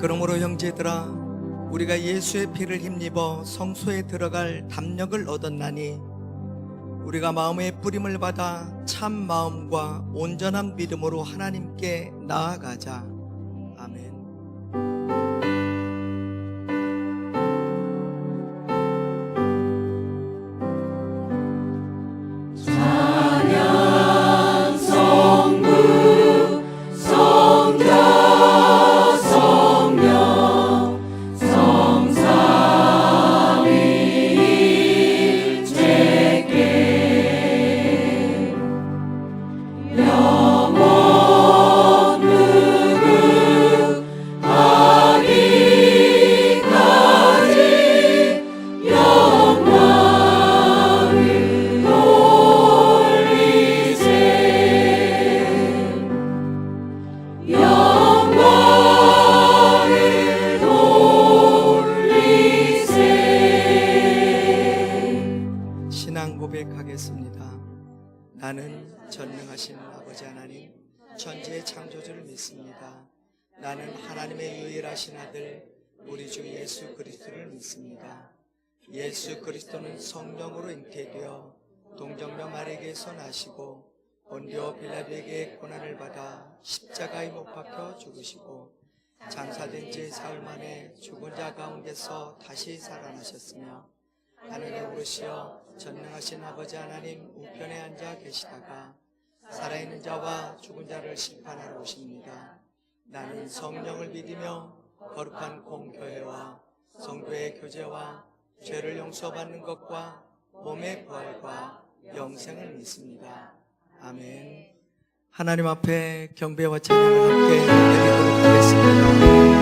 그러므로 형제들아, 우리가 예수의 피를 힘입어 성소에 들어갈 담력을 얻었나니 우리가 마음의 뿌림을 받아 참 마음과 온전한 믿음으로 하나님께 나아가자. 아멘. 고백하겠습니다. 나는 전능하신 아버지 하나님, 천지의 창조주를 믿습니다. 나는 하나님의 유일하신 아들 우리 주 예수 그리스도를 믿습니다. 예수 그리스도는 성령으로 잉태되어 동정녀 마리아에게서 나시고 본디오 빌라도에게 고난을 받아 십자가에 못 박혀 죽으시고 장사된 지 사흘 만에 죽은 자 가운데서 다시 살아나셨으며 하늘에 오르시어 전능하신 아버지 하나님 우편에 앉아 계시다가 살아있는 자와 죽은 자를 심판하러 오십니다. 나는 성령을 믿으며 거룩한 공교회와 성도의 교제와 죄를 용서받는 것과 몸의 부활과 영생을 믿습니다. 아멘. 하나님 앞에 경배와 찬양을 함께 드리도록 하겠습니다.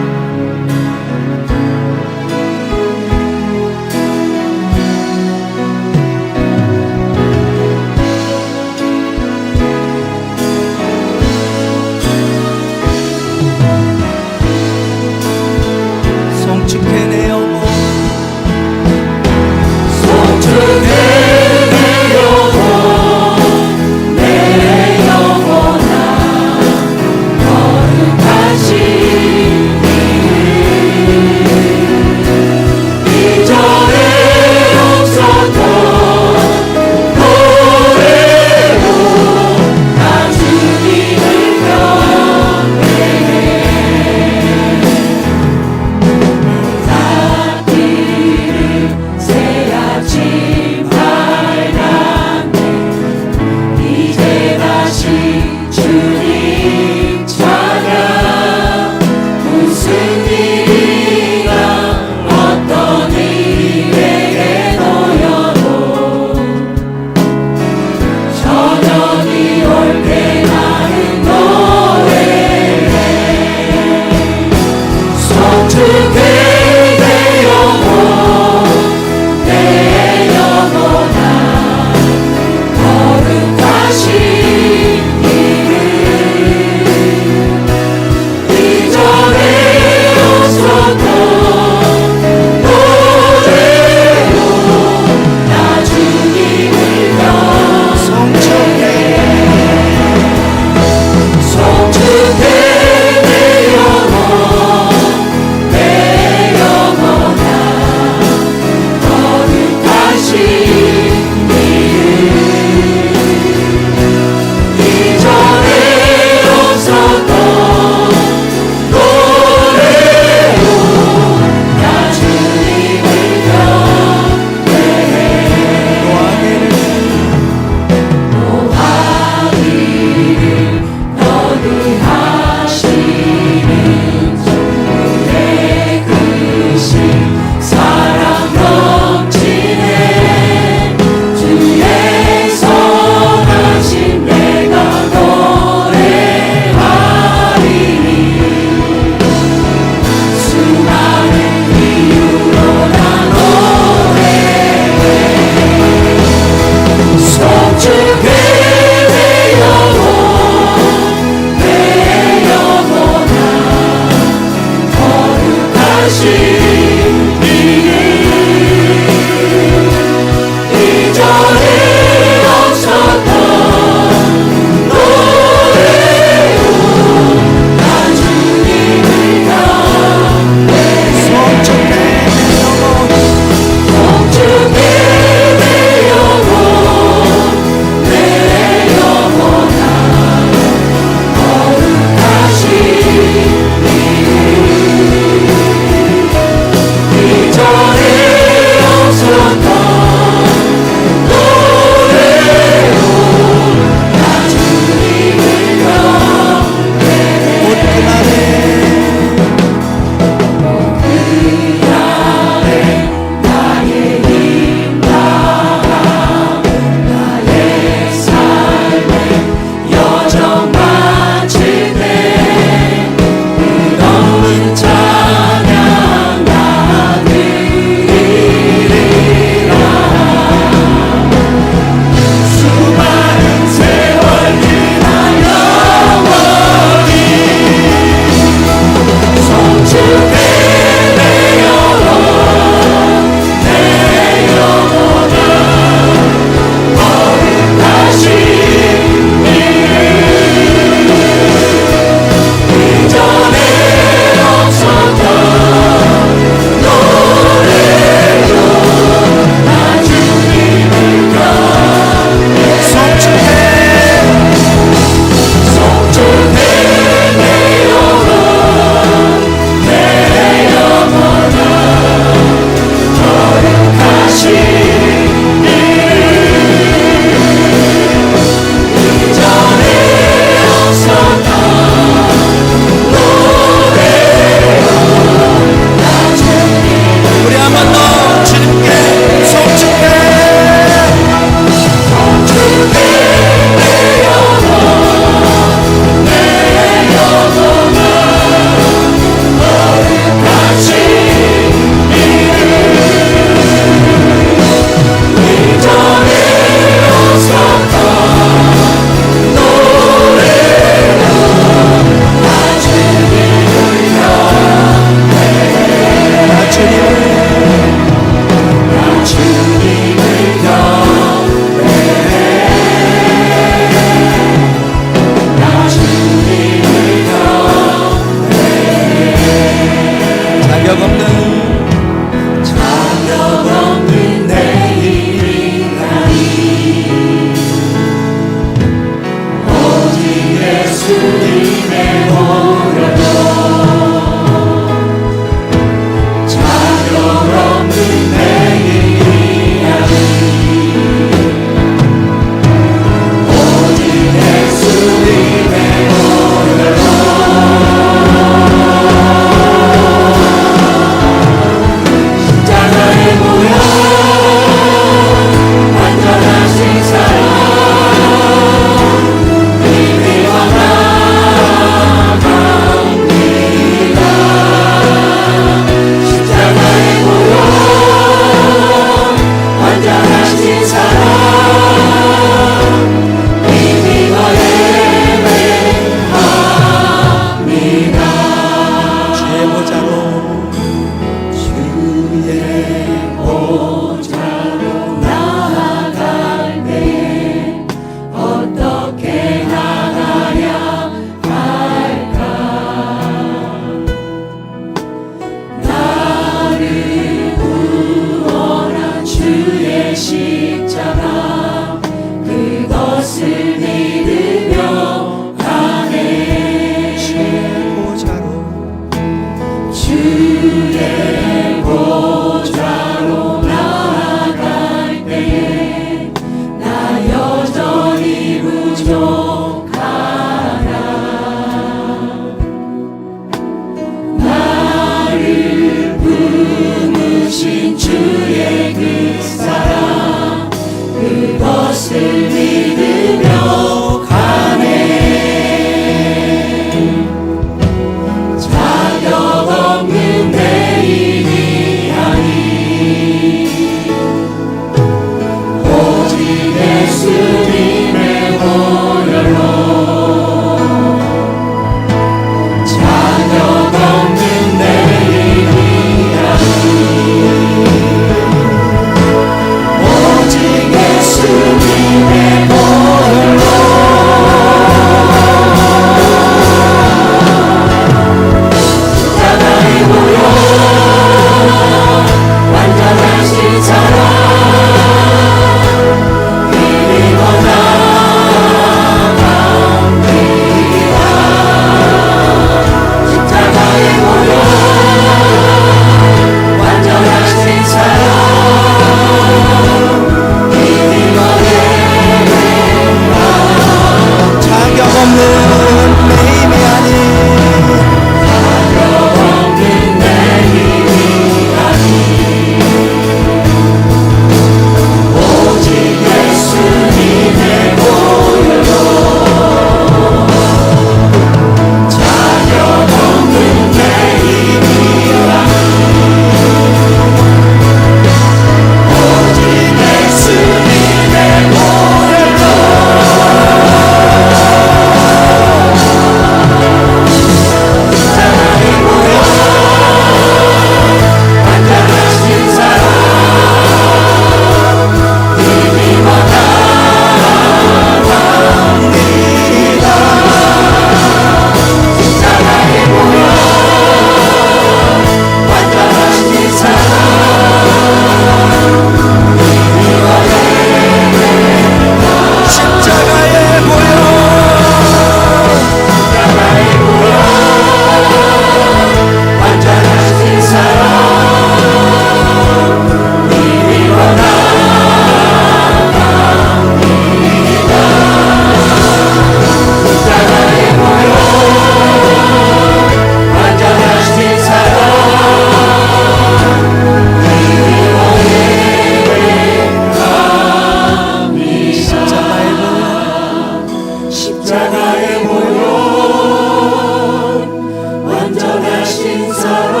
완전하신 사랑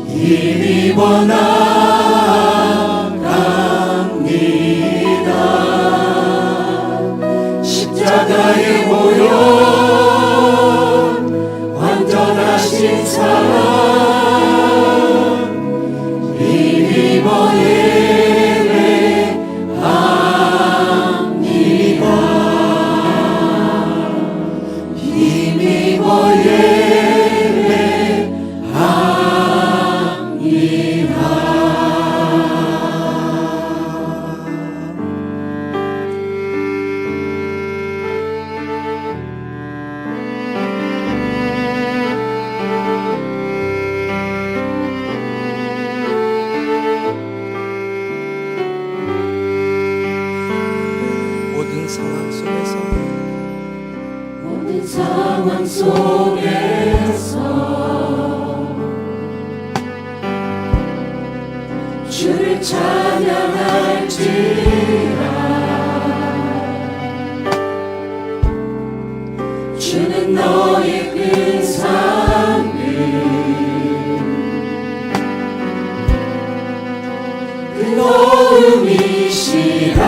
힘입어 나갑니다. 십자가의 보혈 완전하신 사랑 힘입어 모든 상황 속에서 주를 찬양할지라 주는 너의 큰 삶을 그 노음이시라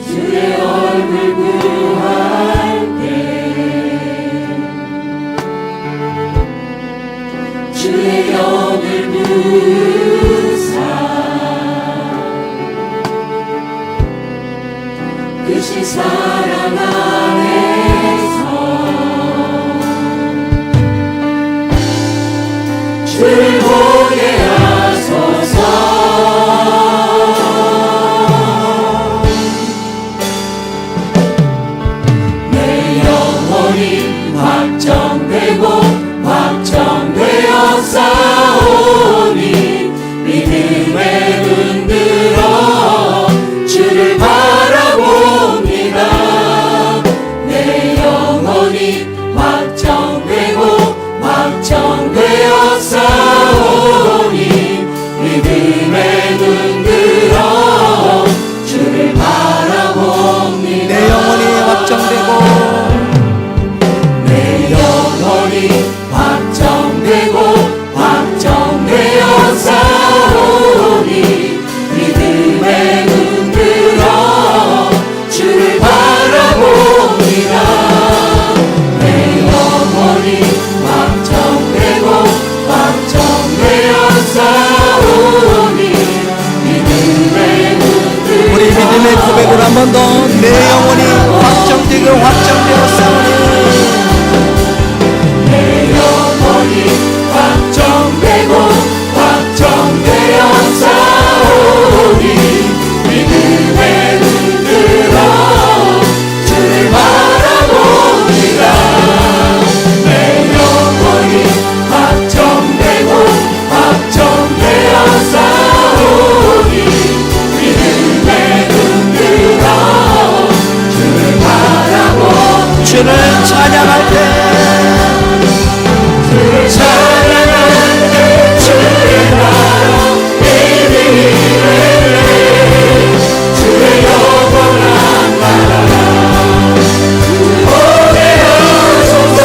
주의 얼굴 구할 때 주의 영을 부사 그신 사랑 안에서 주를 보게 하소서. 확정되고 확정되어 싸우니 믿음에 흔들어 주를 바라봅니다. 내 영혼이 확정되고 확정되어 싸우니 믿음에 흔들어 주를 바라봅니다. 내 영혼이 확정되고 확정되고 확정되어 싸우니 믿음에 흔들어 주를 바라봅니다. 내 영혼이 확정되고 확정되어 싸우니 믿음에 흔들어 우리 믿음의 고백을 한 번 더. 내 영혼이 확정되고 확정되어 싸우니 확정되고 확정되어 싸우니 믿음에 흔들어 주를 바라봅니다. 내 영혼이 확정되고 확정되어 싸우니 믿음에 흔들어 주를 바라봅니다. 주를 찬양할 때 주의 나라 주의 영원한 나라 오게 하소서.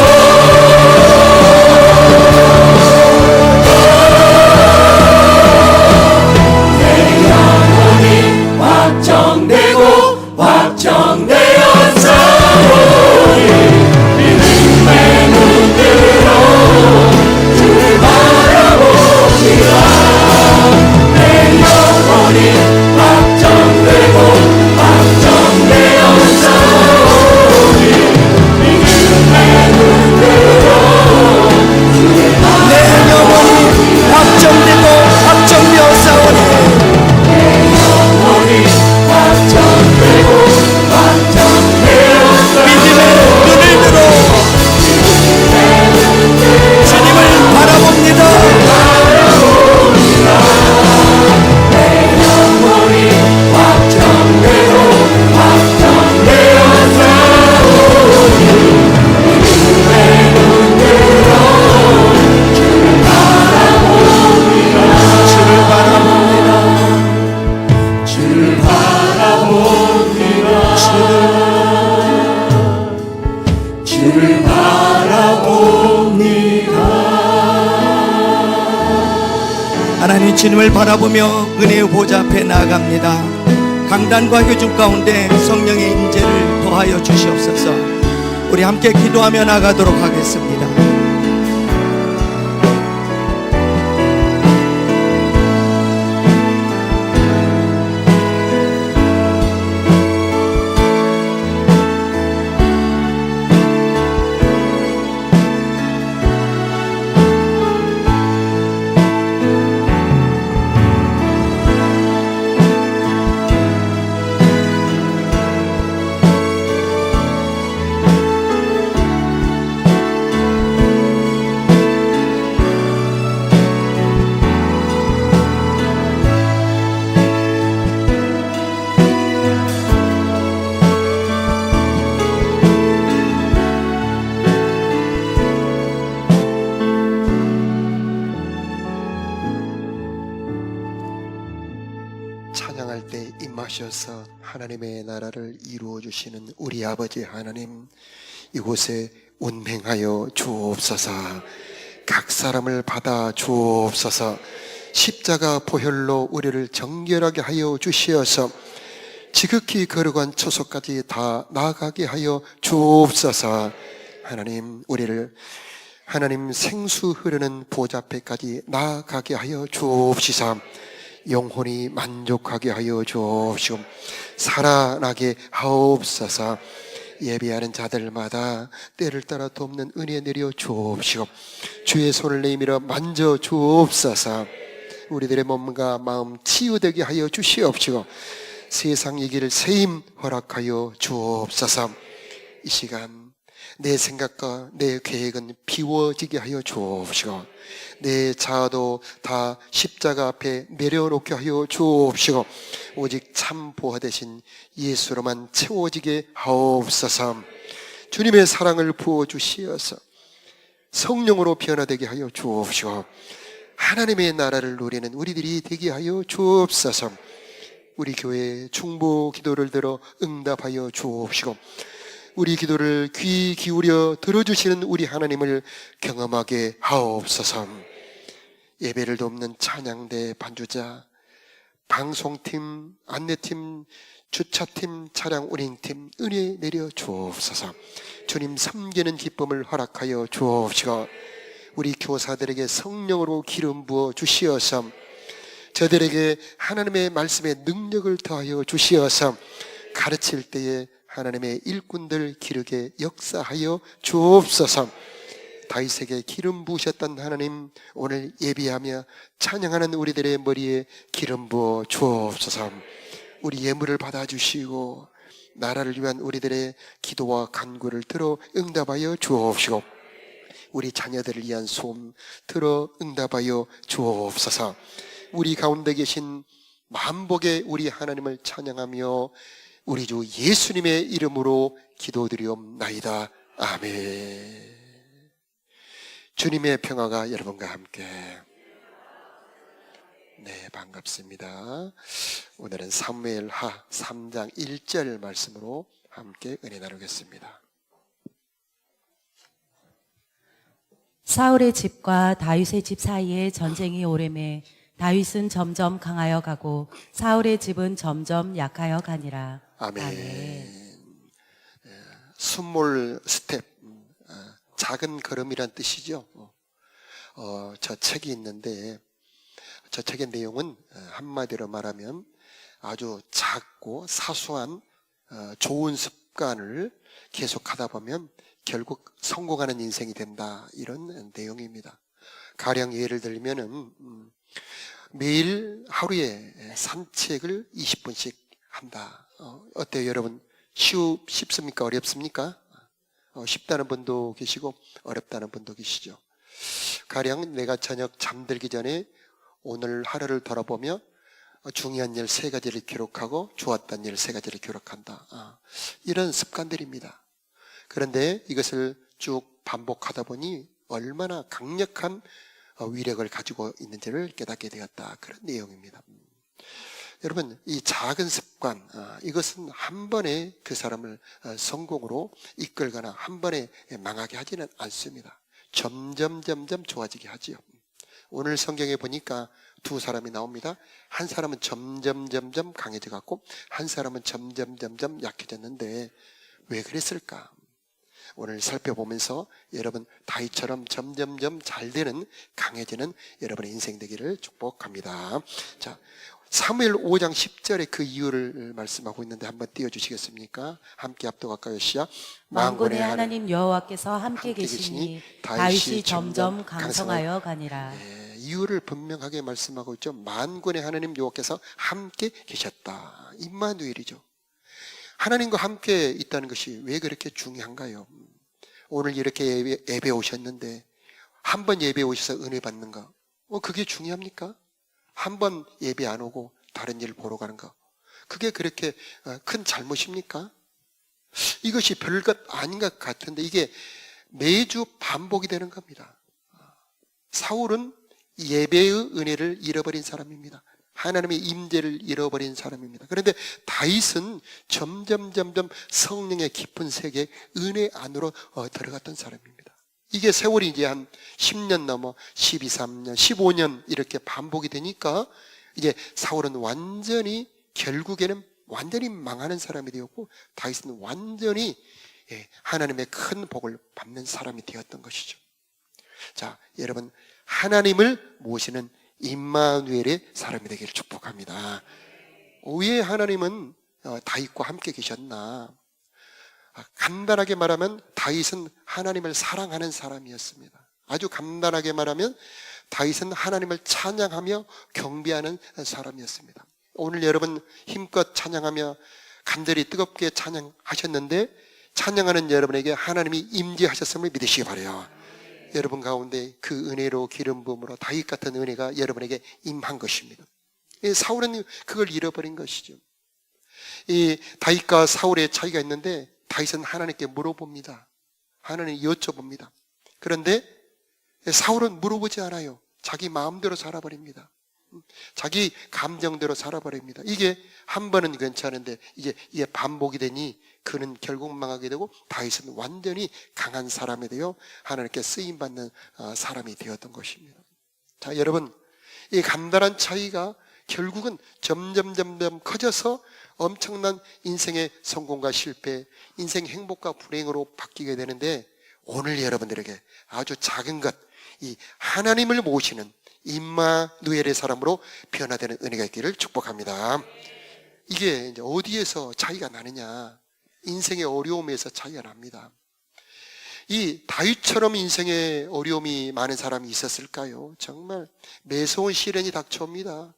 내 영혼이 확정되고 확정되어 싸우니 우리 주님을 바라보며 은혜의 보좌 앞에 나아갑니다. 강단과 효중 가운데 성령의 임재를 더하여 주시옵소서. 우리 함께 기도하며 나가도록 하겠습니다. 찬양할 때 임하셔서 하나님의 나라를 이루어 주시는 우리 아버지 하나님, 이곳에 운행하여 주옵소서. 각 사람을 받아 주옵소서. 십자가 보혈로 우리를 정결하게 하여 주시어서 지극히 거룩한 처소까지 다 나아가게 하여 주옵소서. 하나님, 우리를 하나님 생수 흐르는 보좌 앞에까지 나아가게 하여 주옵시사. 영혼이 만족하게 하여 주옵시고 살아나게 하옵소서. 예배하는 자들마다 때를 따라 돕는 은혜 내려 주옵시고 주의 손을 내밀어 만져 주옵소서. 우리들의 몸과 마음 치유되게 하여 주시옵시고 세상 이길 새힘 허락하여 주옵소서. 이 시간 내 생각과 내 계획은 비워지게 하여 주옵시고 내 자아도 다 십자가 앞에 내려놓게 하여 주옵시고 오직 참 보화 되신 예수로만 채워지게 하옵소서. 주님의 사랑을 부어주시어서 성령으로 변화되게 하여 주옵시고 하나님의 나라를 누리는 우리들이 되게 하여 주옵소서. 우리 교회의 중보 기도를 들어 응답하여 주옵시고 우리 기도를 귀 기울여 들어주시는 우리 하나님을 경험하게 하옵소서. 예배를 돕는 찬양대 반주자, 방송팀, 안내팀, 주차팀, 차량 운행팀 은혜 내려 주옵소서. 주님 섬기는 기쁨을 허락하여 주옵시고 우리 교사들에게 성령으로 기름 부어 주시어서 저들에게 하나님의 말씀의 능력을 더하여 주시어서 가르칠 때에 하나님의 일꾼들 기르게 역사하여 주옵소서. 다윗에게 기름 부으셨던 하나님, 오늘 예비하며 찬양하는 우리들의 머리에 기름 부어 주옵소서. 우리 예물을 받아주시고 나라를 위한 우리들의 기도와 간구를 들어 응답하여 주옵시고 우리 자녀들을 위한 소음 들어 응답하여 주옵소서. 우리 가운데 계신 만복의 우리 하나님을 찬양하며 우리 주 예수님의 이름으로 기도드리옵나이다. 아멘. 주님의 평화가 여러분과 함께. 네, 반갑습니다. 오늘은 사무엘하 3장 1절 말씀으로 함께 은혜 나누겠습니다. 사울의 집과 다윗의 집 사이에 전쟁이 오래매 다윗은 점점 강하여 가고 사울의 집은 점점 약하여 가니라. 아멘. 스몰 스텝, 작은 걸음이란 뜻이죠. 저 책이 있는데 저 책의 내용은 한마디로 말하면 아주 작고 사소한 좋은 습관을 계속하다 보면 결국 성공하는 인생이 된다, 이런 내용입니다. 가령 예를 들면은 매일 하루에 산책을 20분씩 한다. 어때요 여러분? 쉽습니까? 어렵습니까? 쉽다는 분도 계시고 어렵다는 분도 계시죠. 가령 내가 저녁 잠들기 전에 오늘 하루를 돌아보며 중요한 일 3가지를 기록하고 좋았던 일 3가지를 기록한다. 이런 습관들입니다. 그런데 이것을 쭉 반복하다 보니 얼마나 강력한 위력을 가지고 있는지를 깨닫게 되었다, 그런 내용입니다. 여러분, 이 작은 습관, 이것은 한 번에 그 사람을 성공으로 이끌거나 한 번에 망하게 하지는 않습니다. 점점 좋아지게 하지요. 오늘 성경에 보니까 두 사람이 나옵니다. 한 사람은 점점 강해져 갔고 한 사람은 점점 약해졌는데 왜 그랬을까? 오늘 살펴보면서 여러분 다윗처럼 점점 잘 되는, 강해지는 여러분의 인생 되기를 축복합니다. 자, 사무엘 5장 10절에 그 이유를 말씀하고 있는데 한번 띄워주시겠습니까? 함께 압도 가까이 시작. 만군의 하나님 여호와께서 함께 계시니 다윗이 점점 강성하여 가니라. 이유를 분명하게 말씀하고 있죠. 만군의 하나님 여호와께서 함께 계셨다. 임마누엘이죠. 하나님과 함께 있다는 것이 왜 그렇게 중요한가요? 오늘 이렇게 예배 오셨는데 한 번 예배 오셔서 은혜 받는 거, 그게 중요합니까? 한 번 예배 안 오고 다른 일 보러 가는 거, 그게 그렇게 큰 잘못입니까? 이것이 별것 아닌 것 같은데 이게 매주 반복이 되는 겁니다. 사울은 예배의 은혜를 잃어버린 사람입니다. 하나님의 임재를 잃어버린 사람입니다. 그런데 다윗은 점점 성령의 깊은 세계, 은혜 안으로 들어갔던 사람입니다. 이게 세월이 이제 한 10년 넘어 12, 3년, 15년 이렇게 반복이 되니까 이제 사울은 완전히 결국에는 완전히 망하는 사람이 되었고 다윗은 완전히 하나님의 큰 복을 받는 사람이 되었던 것이죠. 자, 여러분 하나님을 모시는 임마누엘의 사람이 되기를 축복합니다. 왜 하나님은 다윗과 함께 계셨나? 간단하게 말하면 다윗은 하나님을 사랑하는 사람이었습니다. 아주 간단하게 말하면 다윗은 하나님을 찬양하며 경배하는 사람이었습니다. 오늘 여러분 힘껏 찬양하며 간절히 뜨겁게 찬양하셨는데 찬양하는 여러분에게 하나님이 임재하셨음을 믿으시기 바라요. 여러분 가운데 그 은혜로 기름 부음으로 다윗 같은 은혜가 여러분에게 임한 것입니다. 사울은 그걸 잃어버린 것이죠. 이 다윗과 사울의 차이가 있는데 다윗은 하나님께 물어봅니다. 하나님 여쭤봅니다. 그런데 사울은 물어보지 않아요. 자기 마음대로 살아버립니다. 자기 감정대로 살아버립니다. 이게 한 번은 괜찮은데 이게 반복이 되니 그는 결국 망하게 되고 다윗은 완전히 강한 사람이 되어 하나님께 쓰임받는 사람이 되었던 것입니다. 자, 여러분 이 간단한 차이가 결국은 점점 커져서 엄청난 인생의 성공과 실패, 인생 행복과 불행으로 바뀌게 되는데 오늘 여러분들에게 아주 작은 것, 이 하나님을 모시는 임마누엘의 사람으로 변화되는 은혜가 있기를 축복합니다. 이게 이제 어디에서 차이가 나느냐? 인생의 어려움에서 차이가 납니다. 이 다윗처럼 인생에 어려움이 많은 사람이 있었을까요? 정말 매서운 시련이 닥쳐옵니다.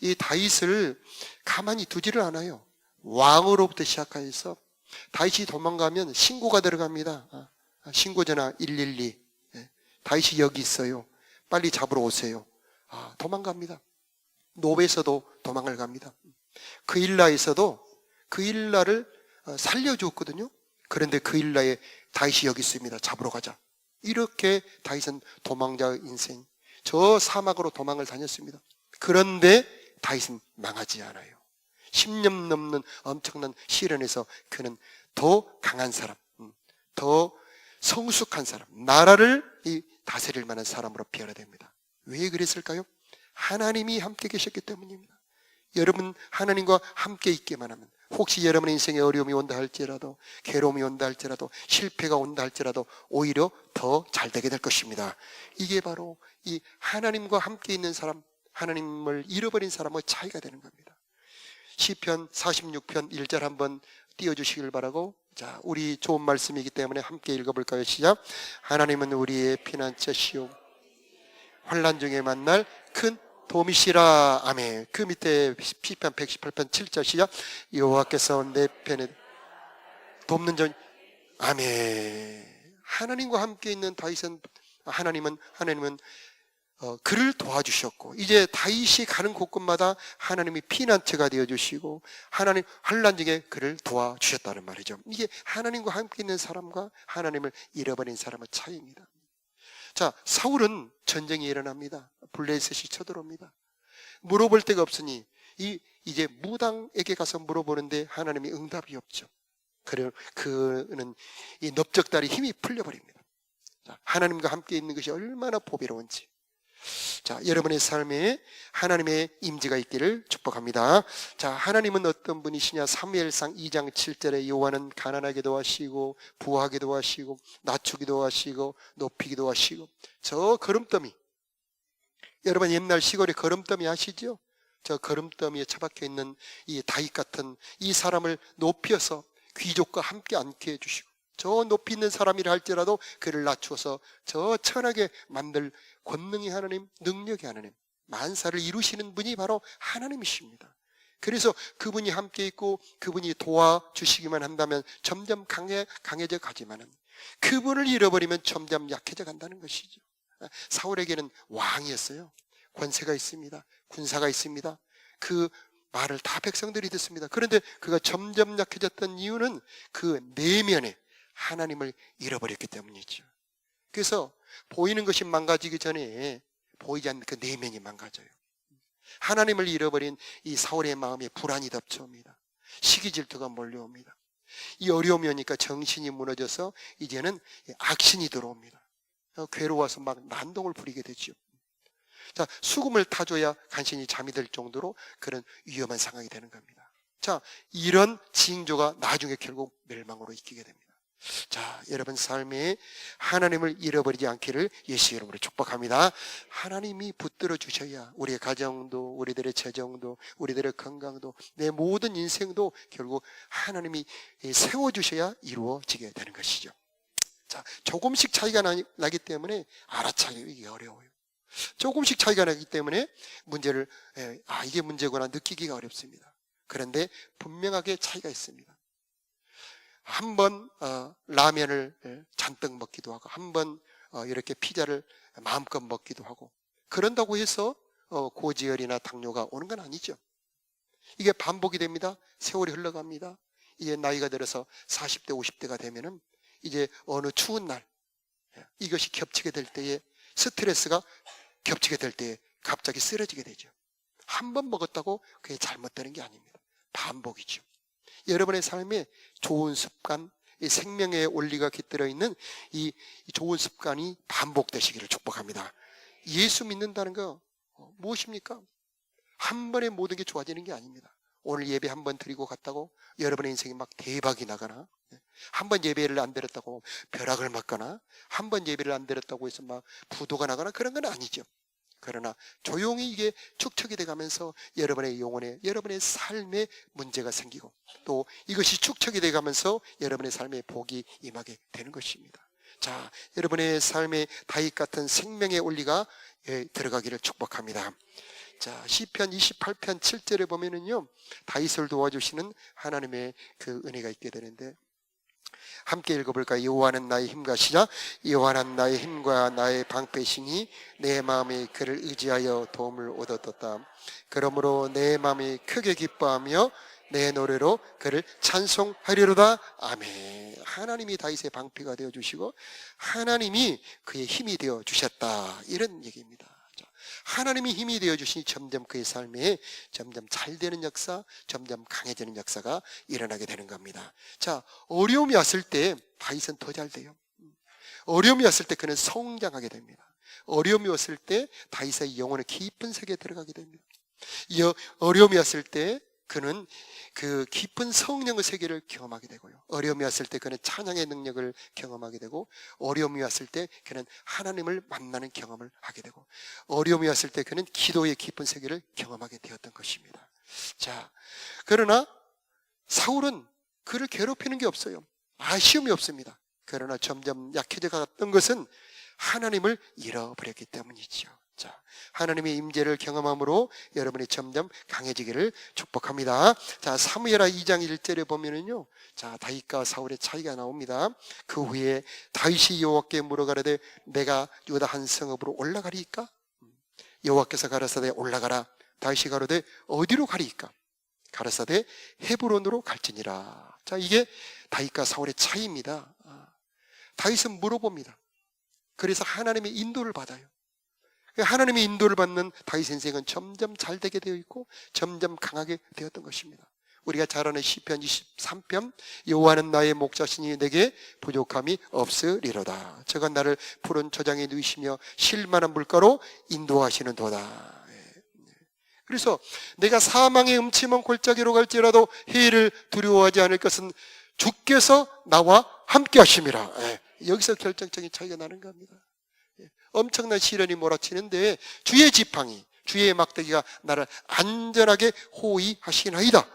이 다윗을 가만히 두지를 않아요. 왕으로부터 시작해서 다윗이 도망가면 신고가 들어갑니다. 신고전화 112. 다윗이 여기 있어요. 빨리 잡으러 오세요. 도망갑니다. 노베에서도 도망을 갑니다. 그일라에서도 그일라를 살려줬거든요. 그런데 그일라에 다윗이 여기 있습니다. 잡으러 가자. 이렇게 다윗은 도망자의 인생, 저 사막으로 도망을 다녔습니다. 그런데 다윗은 망하지 않아요. 10년 넘는 엄청난 시련에서 그는 더 강한 사람, 더 성숙한 사람, 나라를 다스릴 만한 사람으로 변화됩니다. 왜 그랬을까요? 하나님이 함께 계셨기 때문입니다. 여러분 하나님과 함께 있기만 하면 혹시 여러분의 인생에 어려움이 온다 할지라도, 괴로움이 온다 할지라도, 실패가 온다 할지라도 오히려 더 잘 되게 될 것입니다. 이게 바로 이 하나님과 함께 있는 사람, 하나님을 잃어버린 사람의 차이가 되는 겁니다. 시편 46편 1절 한번 띄워주시길 바라고, 자, 우리 좋은 말씀이기 때문에 함께 읽어볼까요? 시작. 하나님은 우리의 피난처시오 환난 중에 만날 큰 도움이시라. 아멘. 그 밑에 시편 118편 7절 시작. 여호와께서 내 편에 돕는 전. 아멘. 하나님과 함께 있는 다윗은 하나님은 그를 도와주셨고, 이제 다윗이 가는 곳곳마다 하나님이 피난처가 되어주시고 하나님 환난 중에 그를 도와주셨다는 말이죠. 이게 하나님과 함께 있는 사람과 하나님을 잃어버린 사람의 차이입니다. 자, 사울은 전쟁이 일어납니다. 블레셋이 쳐들어옵니다. 물어볼 데가 없으니 이제 무당에게 가서 물어보는데 하나님이 응답이 없죠. 그래서 그는 이 넓적다리 힘이 풀려버립니다. 자, 하나님과 함께 있는 것이 얼마나 보배로운지, 자, 여러분의 삶에 하나님의 임재가 있기를 축복합니다. 자, 하나님은 어떤 분이시냐? 사무엘상 2장 7절에 여호와는 가난하기도 하시고 부하기도 하시고 낮추기도 하시고 높이기도 하시고. 저 거름더미, 여러분 옛날 시골에 거름더미 아시죠? 저 거름더미에 처박혀 있는 이 다윗 같은 이 사람을 높여서 귀족과 함께 앉게 해주시고, 저 높이 있는 사람이라 할지라도 그를 낮추어서 저 천하게 만들 권능의 하나님, 능력의 하나님, 만사를 이루시는 분이 바로 하나님이십니다. 그래서 그분이 함께 있고 그분이 도와주시기만 한다면 점점 강해져 가지만은, 그분을 잃어버리면 점점 약해져 간다는 것이죠. 사울에게는 왕이었어요. 권세가 있습니다. 군사가 있습니다. 그 말을 다 백성들이 듣습니다. 그런데 그가 점점 약해졌던 이유는 그 내면에 하나님을 잃어버렸기 때문이죠. 그래서 보이는 것이 망가지기 전에 보이지 않는 그 내면이 망가져요. 하나님을 잃어버린 이 사울의 마음에 불안이 덮쳐옵니다. 시기 질투가 몰려옵니다. 이 어려움이 오니까 정신이 무너져서 이제는 악신이 들어옵니다. 괴로워서 막 난동을 부리게 되죠. 자, 수금을 타줘야 간신히 잠이 들 정도로 그런 위험한 상황이 되는 겁니다. 자, 이런 징조가 나중에 결국 멸망으로 이기게 됩니다. 자, 여러분 삶에 하나님을 잃어버리지 않기를 예수 이름으로 축복합니다. 하나님이 붙들어 주셔야 우리의 가정도, 우리들의 재정도, 우리들의 건강도, 내 모든 인생도 결국 하나님이 세워주셔야 이루어지게 되는 것이죠. 자, 조금씩 차이가 나기 때문에 알아차리기 어려워요. 조금씩 차이가 나기 때문에 문제를 이게 문제구나 느끼기가 어렵습니다. 그런데 분명하게 차이가 있습니다. 한번 라면을 잔뜩 먹기도 하고, 한번 이렇게 피자를 마음껏 먹기도 하고, 그런다고 해서 고지혈이나 당뇨가 오는 건 아니죠. 이게 반복이 됩니다. 세월이 흘러갑니다. 이제 나이가 들어서 40대 50대가 되면은 이제 어느 추운 날 이것이 겹치게 될 때에, 스트레스가 겹치게 될 때에 갑자기 쓰러지게 되죠. 한 번 먹었다고 그게 잘못되는 게 아닙니다. 반복이죠. 여러분의 삶에 좋은 습관, 이 생명의 원리가 깃들어 있는 이 좋은 습관이 반복되시기를 축복합니다. 예수 믿는다는 거 무엇입니까? 한 번에 모든 게 좋아지는 게 아닙니다. 오늘 예배 한 번 드리고 갔다고 여러분의 인생이 막 대박이 나거나, 한 번 예배를 안 드렸다고 벼락을 맞거나, 한 번 예배를 안 드렸다고 해서 막 부도가 나거나 그런 건 아니죠. 그러나 조용히 이게 축적이 돼가면서 여러분의 영혼에, 여러분의 삶에 문제가 생기고, 또 이것이 축적이 돼가면서 여러분의 삶에 복이 임하게 되는 것입니다. 자, 여러분의 삶에 다윗 같은 생명의 원리가 들어가기를 축복합니다. 자, 시편 28편 7절에 보면은요, 다윗을 도와주시는 하나님의 그 은혜가 있게 되는데, 함께 읽어볼까요? 여호와는 나의 힘과 시작. 여호와는 나의 힘과 나의 방패시니 내 마음이 그를 의지하여 도움을 얻었도다. 그러므로 내 마음이 크게 기뻐하며 내 노래로 그를 찬송하리로다. 아멘. 하나님이 다윗의 방패가 되어주시고 하나님이 그의 힘이 되어주셨다, 이런 얘기입니다. 하나님이 힘이 되어주시니 점점 그의 삶에 점점 잘 되는 역사, 점점 강해지는 역사가 일어나게 되는 겁니다. 자, 어려움이 왔을 때 다윗은 더 잘 돼요. 어려움이 왔을 때 그는 성장하게 됩니다. 어려움이 왔을 때 다윗의 영혼의 깊은 세계에 들어가게 됩니다. 어려움이 왔을 때 그는 그 깊은 성령의 세계를 경험하게 되고요, 어려움이 왔을 때 그는 찬양의 능력을 경험하게 되고, 어려움이 왔을 때 그는 하나님을 만나는 경험을 하게 되고, 어려움이 왔을 때 그는 기도의 깊은 세계를 경험하게 되었던 것입니다. 자, 그러나 사울은 그를 괴롭히는 게 없어요. 아쉬움이 없습니다. 그러나 점점 약해져 갔던 것은 하나님을 잃어버렸기 때문이죠. 자, 하나님의 임재를 경험함으로 여러분이 점점 강해지기를 축복합니다. 자, 사무엘하 2장 1절에 보면은요, 자, 다윗과 사울의 차이가 나옵니다. 그 후에 다윗이 여호와께 물어가라되 내가 유다 한 성읍으로 올라가리이까? 여호와께서 가라사대 올라가라. 다윗이 가로되 어디로 가리이까? 가라사대 헤브론으로 갈지니라. 자, 이게 다윗과 사울의 차이입니다. 다윗은 물어봅니다. 그래서 하나님의 인도를 받아요. 하나님의 인도를 받는 다윗 인생은 점점 잘 되게 되어 있고 점점 강하게 되었던 것입니다. 우리가 잘 아는 시편 23편, 여호와는 나의 목자시니 내게 부족함이 없으리로다. 저가 나를 푸른 초장에 누이시며 쉴만한 물가로 인도하시는 도다. 그래서 내가 사망의 음침한 골짜기로 갈지라도 해를 두려워하지 않을 것은 주께서 나와 함께 하심이라. 여기서 결정적인 차이가 나는 겁니다. 엄청난 시련이 몰아치는데 주의 지팡이, 주의 막대기가 나를 안전하게 호위하시나이다.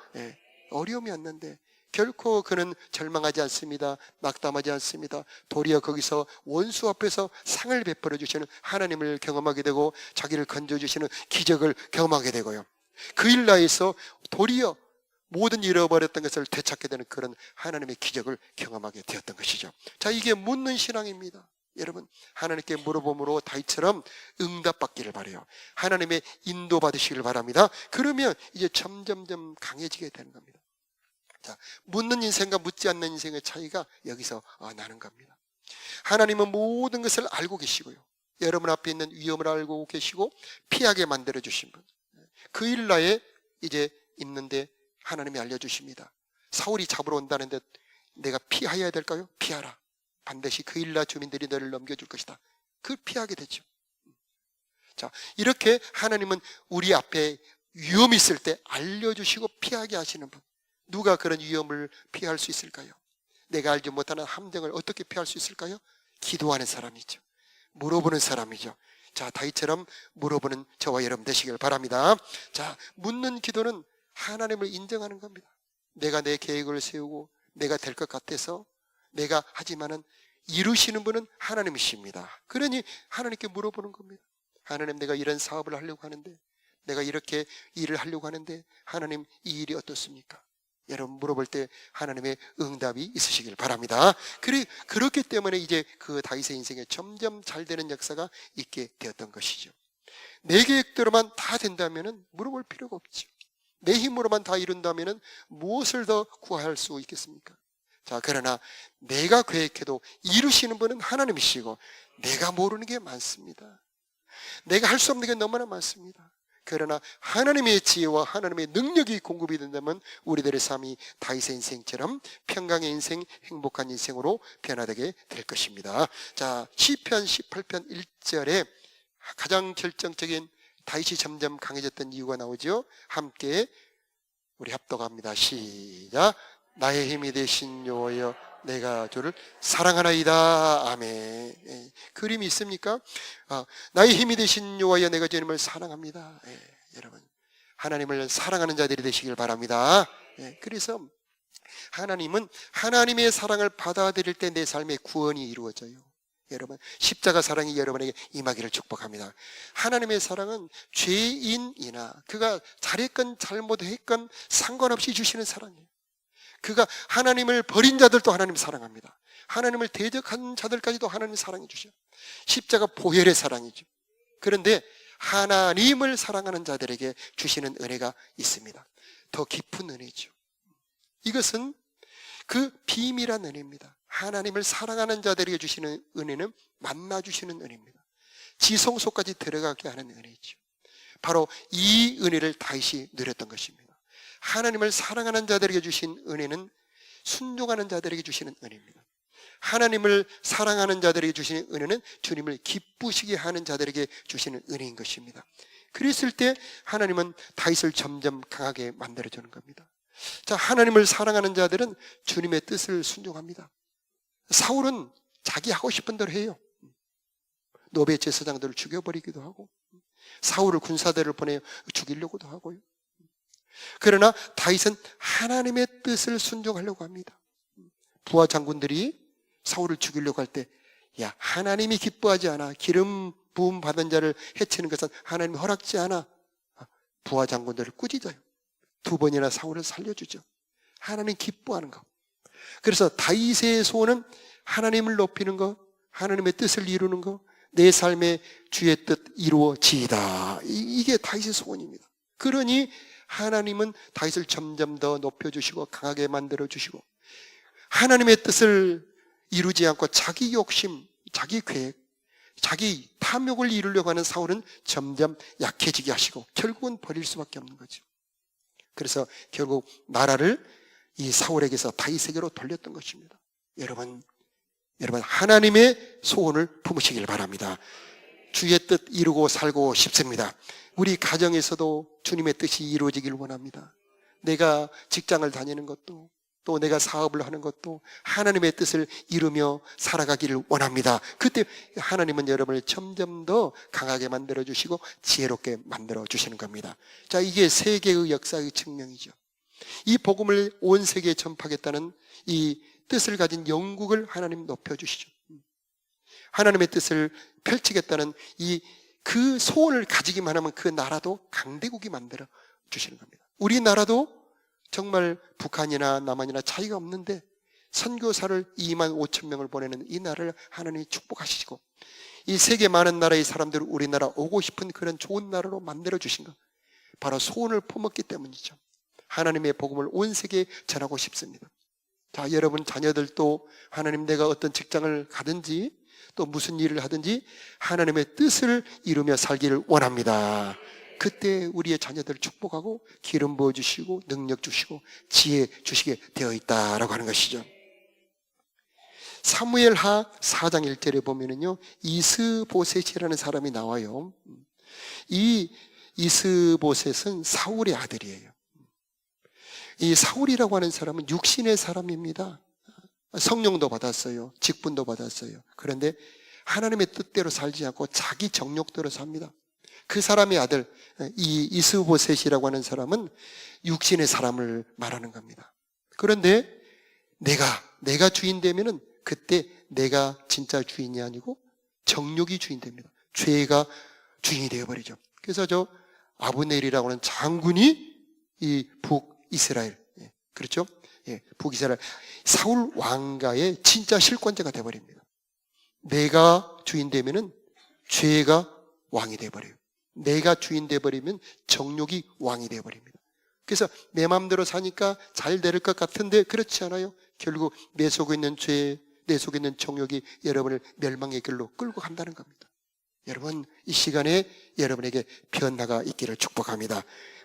어려움이 왔는데 결코 그는 절망하지 않습니다. 낙담하지 않습니다. 도리어 거기서 원수 앞에서 상을 베풀어 주시는 하나님을 경험하게 되고 자기를 건져주시는 기적을 경험하게 되고요. 그 일라에서 도리어 모든 잃어버렸던 것을 되찾게 되는 그런 하나님의 기적을 경험하게 되었던 것이죠. 자, 이게 묻는 신앙입니다. 여러분, 하나님께 물어봄으로 다윗처럼 응답받기를 바라요. 하나님의 인도받으시길 바랍니다. 그러면 이제 점점점 강해지게 되는 겁니다. 자, 묻는 인생과 묻지 않는 인생의 차이가 여기서 나는 겁니다. 하나님은 모든 것을 알고 계시고요. 여러분 앞에 있는 위험을 알고 계시고 피하게 만들어 주신 분. 그 일라에 이제 있는데 하나님이 알려주십니다. 사울이 잡으러 온다는데 내가 피하여야 될까요? 피하라. 반드시 그 일라 주민들이 너를 넘겨줄 것이다. 그 피하게 되죠. 자, 이렇게 하나님은 우리 앞에 위험이 있을 때 알려주시고 피하게 하시는 분. 누가 그런 위험을 피할 수 있을까요? 내가 알지 못하는 함정을 어떻게 피할 수 있을까요? 기도하는 사람이죠. 물어보는 사람이죠. 자, 다윗처럼 물어보는 저와 여러분 되시길 바랍니다. 자, 묻는 기도는 하나님을 인정하는 겁니다. 내가 내 계획을 세우고 내가 될 것 같아서 내가 하지만은 이루시는 분은 하나님이십니다. 그러니 하나님께 물어보는 겁니다. 하나님, 내가 이런 사업을 하려고 하는데, 내가 이렇게 일을 하려고 하는데 하나님, 이 일이 어떻습니까? 여러분 물어볼 때 하나님의 응답이 있으시길 바랍니다. 그렇기 때문에 이제 그 다윗의 인생에 점점 잘 되는 역사가 있게 되었던 것이죠. 내 계획대로만 다 된다면 물어볼 필요가 없죠. 내 힘으로만 다 이룬다면 무엇을 더 구할 수 있겠습니까? 자, 그러나 내가 계획해도 이루시는 분은 하나님이시고 내가 모르는 게 많습니다. 내가 할 수 없는 게 너무나 많습니다. 그러나 하나님의 지혜와 하나님의 능력이 공급이 된다면 우리들의 삶이 다윗의 인생처럼 평강의 인생, 행복한 인생으로 변화되게 될 것입니다. 자, 시편 18편 1절에 가장 결정적인 다윗이 점점 강해졌던 이유가 나오죠. 함께 우리 합독합니다. 시작. 나의 힘이 되신 여호와여, 내가 주를 사랑하나이다. 아멘. 그림이 있습니까? 나의 힘이 되신 여호와여, 내가 주님을 사랑합니다. 여러분, 하나님을 사랑하는 자들이 되시길 바랍니다. 그래서 하나님은 하나님의 사랑을 받아들일 때 내 삶의 구원이 이루어져요. 여러분, 십자가 사랑이 여러분에게 임하기를 축복합니다. 하나님의 사랑은 죄인이나 그가 잘했건 잘못했건 상관없이 주시는 사랑이에요. 그가 하나님을 버린 자들도 하나님 사랑합니다. 하나님을 대적한 자들까지도 하나님 사랑해 주셔. 십자가 보혈의 사랑이죠. 그런데 하나님을 사랑하는 자들에게 주시는 은혜가 있습니다. 더 깊은 은혜죠. 이것은 그 비밀한 은혜입니다. 하나님을 사랑하는 자들에게 주시는 은혜는 만나주시는 은혜입니다. 지성소까지 들어가게 하는 은혜죠. 바로 이 은혜를 다윗이 누렸던 것입니다. 하나님을 사랑하는 자들에게 주신 은혜는 순종하는 자들에게 주시는 은혜입니다. 하나님을 사랑하는 자들에게 주시는 은혜는 주님을 기쁘시게 하는 자들에게 주시는 은혜인 것입니다. 그랬을 때 하나님은 다윗을 점점 강하게 만들어주는 겁니다. 자, 하나님을 사랑하는 자들은 주님의 뜻을 순종합니다. 사울은 자기 하고 싶은 대로 해요. 노베 제사장들을 죽여버리기도 하고 사울을 군사대를 보내 죽이려고도 하고요. 그러나 다윗은 하나님의 뜻을 순종하려고 합니다. 부하 장군들이 사울을 죽이려고 할 때, 야, 하나님이 기뻐하지 않아. 기름 부음 받은 자를 해치는 것은 하나님이 허락지 않아. 부하 장군들을 꾸짖어요. 2번이나 사울을 살려주죠. 하나님 기뻐하는 거. 그래서 다윗의 소원은 하나님을 높이는 거, 하나님의 뜻을 이루는 거, 내 삶의 주의 뜻 이루어지이다. 이게 다윗의 소원입니다. 그러니 하나님은 다윗을 점점 더 높여주시고 강하게 만들어주시고, 하나님의 뜻을 이루지 않고 자기 욕심, 자기 계획, 자기 탐욕을 이루려고 하는 사울은 점점 약해지게 하시고 결국은 버릴 수밖에 없는 거죠. 그래서 결국 나라를 이 사울에게서 다윗에게로 돌렸던 것입니다. 여러분 하나님의 소원을 품으시길 바랍니다. 주의 뜻 이루고 살고 싶습니다. 우리 가정에서도 주님의 뜻이 이루어지길 원합니다. 내가 직장을 다니는 것도 또 내가 사업을 하는 것도 하나님의 뜻을 이루며 살아가기를 원합니다. 그때 하나님은 여러분을 점점 더 강하게 만들어주시고 지혜롭게 만들어주시는 겁니다. 자, 이게 세계의 역사의 증명이죠. 이 복음을 온 세계에 전파하겠다는 이 뜻을 가진 영국을 하나님 높여주시죠. 하나님의 뜻을 펼치겠다는 그 소원을 가지기만 하면 그 나라도 강대국이 만들어 주시는 겁니다. 우리나라도 정말 북한이나 남한이나 차이가 없는데 선교사를 2만 5천 명을 보내는 이 나라를 하나님이 축복하시고 이 세계 많은 나라의 사람들을 우리나라 오고 싶은 그런 좋은 나라로 만들어 주신 것, 바로 소원을 품었기 때문이죠. 하나님의 복음을 온 세계에 전하고 싶습니다. 자, 여러분 자녀들도 하나님, 내가 어떤 직장을 가든지 또 무슨 일을 하든지 하나님의 뜻을 이루며 살기를 원합니다. 그때 우리의 자녀들을 축복하고 기름 부어주시고 능력 주시고 지혜 주시게 되어 있다라고 하는 것이죠. 사무엘하 4장 1절에 보면은요, 이스보셋이라는 사람이 나와요. 이 이스보셋은 사울의 아들이에요. 이 사울이라고 하는 사람은 육신의 사람입니다. 성령도 받았어요. 직분도 받았어요. 그런데 하나님의 뜻대로 살지 않고 자기 정욕대로 삽니다. 그 사람의 아들 이 이스보셋이라고 하는 사람은 육신의 사람을 말하는 겁니다. 그런데 내가 주인 되면은 그때 내가 진짜 주인이 아니고 정욕이 주인 됩니다. 죄가 주인이 되어버리죠. 그래서 저 아브넬이라고 하는 장군이 이 북이스라엘, 그렇죠? 북이스라엘 사울 왕가의 진짜 실권자가 되어버립니다. 내가 주인 되면은 죄가 왕이 되어버려요. 내가 주인 되어버리면 정욕이 왕이 되어버립니다. 그래서 내 마음대로 사니까 잘 될 것 같은데 그렇지 않아요. 결국 내 속에 있는 죄, 내 속에 있는 정욕이 여러분을 멸망의 길로 끌고 간다는 겁니다. 여러분, 이 시간에 여러분에게 변화가 있기를 축복합니다.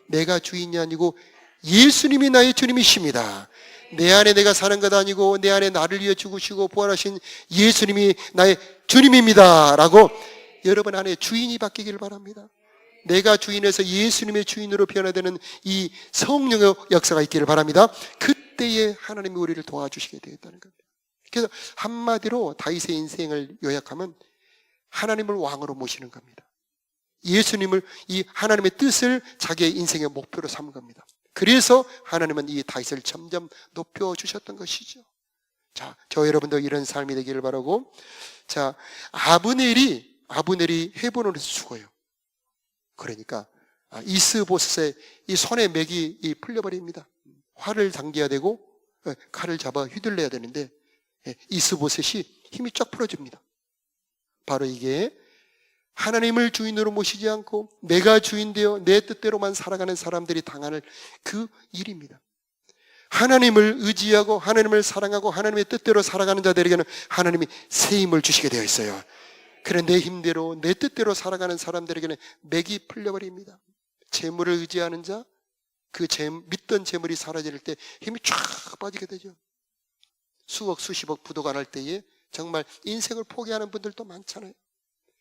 내가 주인이 아니고 예수님이 나의 주님이십니다. 내 안에 내가 사는 것 아니고 내 안에 나를 위해 죽으시고 부활하신 예수님이 나의 주님입니다 라고 여러분 안에 주인이 바뀌길 바랍니다. 내가 주인에서 예수님의 주인으로 변화되는 이 성령의 역사가 있기를 바랍니다. 그때에 하나님이 우리를 도와주시게 되었다는 겁니다. 그래서 한마디로 다윗의 인생을 요약하면 하나님을 왕으로 모시는 겁니다. 예수님을, 이 하나님의 뜻을 자기의 인생의 목표로 삼은 겁니다. 그래서 하나님은 이 다윗을 점점 높여주셨던 것이죠. 자, 저 여러분도 이런 삶이 되기를 바라고. 자, 아브넬이 헤브론에서 죽어요. 그러니까 이스보셋의 이 손에 맥이 풀려버립니다. 활을 당겨야 되고 칼을 잡아 휘둘러야 되는데 이스보셋이 힘이 쫙 풀어집니다. 바로 이게 하나님을 주인으로 모시지 않고 내가 주인 되어 내 뜻대로만 살아가는 사람들이 당하는 그 일입니다. 하나님을 의지하고 하나님을 사랑하고 하나님의 뜻대로 살아가는 자들에게는 하나님이 새 힘을 주시게 되어 있어요. 그래 내 힘대로 내 뜻대로 살아가는 사람들에게는 맥이 풀려버립니다. 재물을 의지하는 자, 믿던 재물이 사라질 때 힘이 쫙 빠지게 되죠. 수억 수십억 부도가 날 때에 정말 인생을 포기하는 분들도 많잖아요.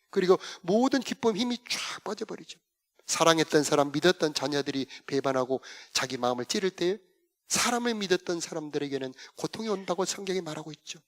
그리고 모든 기쁨, 힘이 쫙 빠져버리죠. 사랑했던 사람, 믿었던 자녀들이 배반하고 자기 마음을 찌를 때에 사람을 믿었던 사람들에게는 고통이 온다고 성경이 말하고 있죠.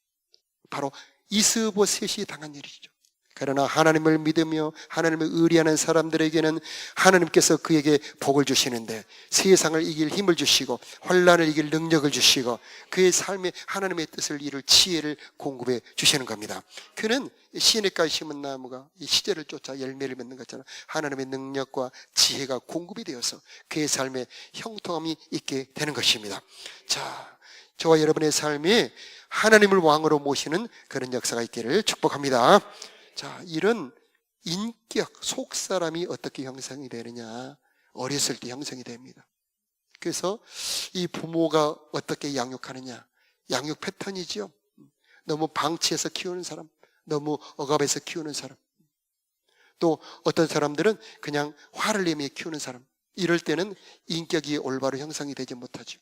바로 이스보셋이 당한 일이죠. 그러나 하나님을 믿으며 하나님을 의리하는 사람들에게는 하나님께서 그에게 복을 주시는데 세상을 이길 힘을 주시고 환난을 이길 능력을 주시고 그의 삶에 하나님의 뜻을 이룰 지혜를 공급해 주시는 겁니다. 그는 시냇가에 심은 나무가 이 시절을 쫓아 열매를 맺는 것처럼 하나님의 능력과 지혜가 공급이 되어서 그의 삶에 형통함이 있게 되는 것입니다. 자, 저와 여러분의 삶에 하나님을 왕으로 모시는 그런 역사가 있기를 축복합니다. 자, 이런 인격, 속사람이 어떻게 형성이 되느냐? 어렸을 때 형성이 됩니다. 그래서 이 부모가 어떻게 양육하느냐? 양육 패턴이죠. 너무 방치해서 키우는 사람, 너무 억압해서 키우는 사람, 또 어떤 사람들은 그냥 화를 내며 키우는 사람, 이럴 때는 인격이 올바로 형성이 되지 못하죠.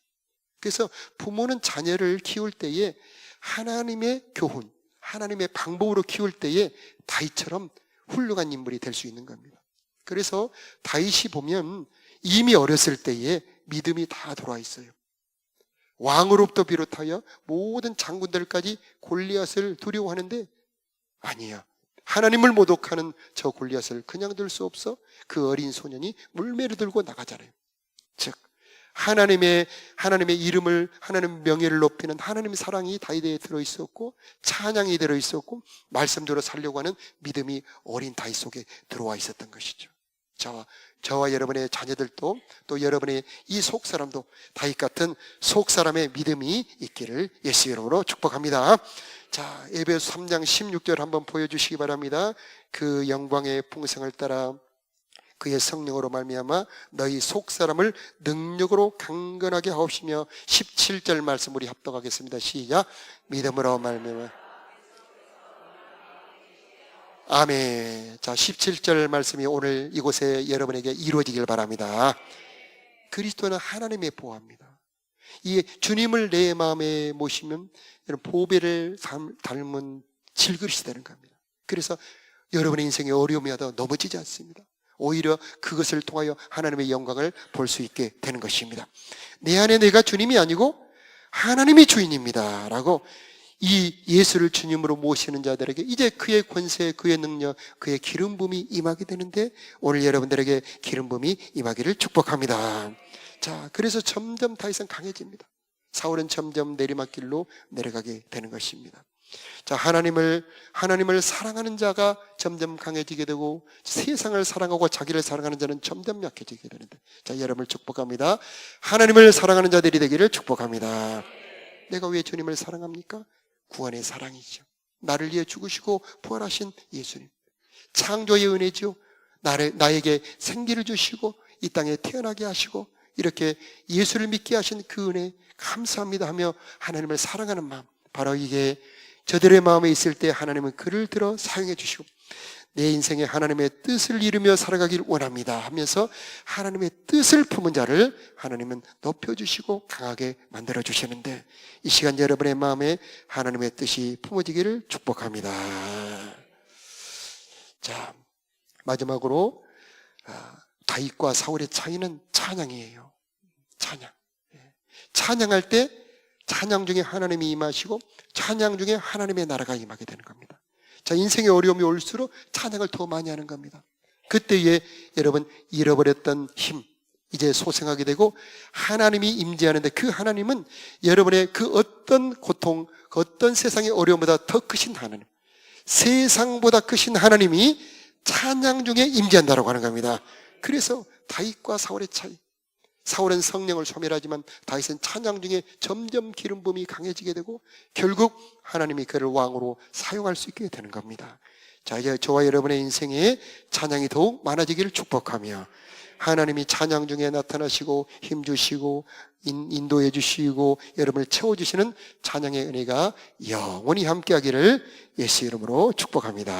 그래서 부모는 자녀를 키울 때에 하나님의 교훈, 하나님의 방법으로 키울 때에 다윗처럼 훌륭한 인물이 될 수 있는 겁니다. 그래서 다윗이 보면 이미 어렸을 때에 믿음이 다 돌아와 있어요. 왕으로부터 비롯하여 모든 장군들까지 골리앗을 두려워하는데 아니야. 하나님을 모독하는 저 골리앗을 그냥 둘 수 없어. 그 어린 소년이 물매를 들고 나가잖아요. 즉 하나님의 이름을, 하나님의 명예를 높이는 하나님의 사랑이 다윗에 들어있었고 찬양이 들어있었고 말씀대로 살려고 하는 믿음이 어린 다윗 속에 들어와 있었던 것이죠. 저와 여러분의 자녀들도 또 여러분의 이 속사람도 다윗 같은 속사람의 믿음이 있기를 예수 이름으로 축복합니다. 자, 에베소 3장 16절 한번 보여주시기 바랍니다. 그 영광의 풍성을 따라 그의 성령으로 말미암아 너희 속사람을 능력으로 강건하게 하옵시며 17절 말씀 우리 합독하겠습니다. 시작. 믿음으로 말미암아. 아멘. 자, 17절 말씀이 오늘 이곳에 여러분에게 이루어지길 바랍니다. 그리스도는 하나님의 보호합니다. 이 주님을 내 마음에 모시면 보배를 닮은 질그릇이 되는 겁니다. 그래서 여러분의 인생에 어려움이 와도 넘어지지 않습니다. 오히려 그것을 통하여 하나님의 영광을 볼 수 있게 되는 것입니다. 내 안에 내가 주님이 아니고 하나님이 주인입니다 라고 이 예수를 주님으로 모시는 자들에게 이제 그의 권세, 그의 능력, 그의 기름 부음이 임하게 되는데 오늘 여러분들에게 기름 부음이 임하기를 축복합니다. 자, 그래서 점점 다윗은 강해집니다. 사울은 점점 내리막길로 내려가게 되는 것입니다. 자, 하나님을 사랑하는 자가 점점 강해지게 되고 세상을 사랑하고 자기를 사랑하는 자는 점점 약해지게 되는데, 자, 여러분을 축복합니다. 하나님을 사랑하는 자들이 되기를 축복합니다. 내가 왜 주님을 사랑합니까? 구원의 사랑이죠. 나를 위해 죽으시고 부활하신 예수님, 창조의 은혜죠. 나에게 생기를 주시고 이 땅에 태어나게 하시고 이렇게 예수를 믿게 하신 그 은혜 감사합니다 하며 하나님을 사랑하는 마음, 바로 이게 저들의 마음에 있을 때 하나님은 그를 들어 사용해 주시고 내 인생에 하나님의 뜻을 이루며 살아가길 원합니다 하면서 하나님의 뜻을 품은 자를 하나님은 높여주시고 강하게 만들어 주시는데, 이 시간 여러분의 마음에 하나님의 뜻이 품어지기를 축복합니다. 자, 마지막으로 다윗과 사울의 차이는 찬양이에요. 찬양할 때 찬양 중에 하나님이 임하시고 찬양 중에 하나님의 나라가 임하게 되는 겁니다. 자, 인생의 어려움이 올수록 찬양을 더 많이 하는 겁니다. 그때에 여러분 잃어버렸던 힘 이제 소생하게 되고 하나님이 임재하는데 그 하나님은 여러분의 그 어떤 고통, 그 어떤 세상의 어려움보다 더 크신 하나님, 세상보다 크신 하나님이 찬양 중에 임재한다라고 하는 겁니다. 그래서 다윗과 사울의 차이, 사울은 성령을 소멸하지만 다윗은 찬양 중에 점점 기름 부음이 강해지게 되고 결국 하나님이 그를 왕으로 사용할 수 있게 되는 겁니다. 자, 이제 저와 여러분의 인생에 찬양이 더욱 많아지기를 축복하며 하나님이 찬양 중에 나타나시고 힘주시고 인도해 주시고 여러분을 채워주시는 찬양의 은혜가 영원히 함께하기를 예수 이름으로 축복합니다.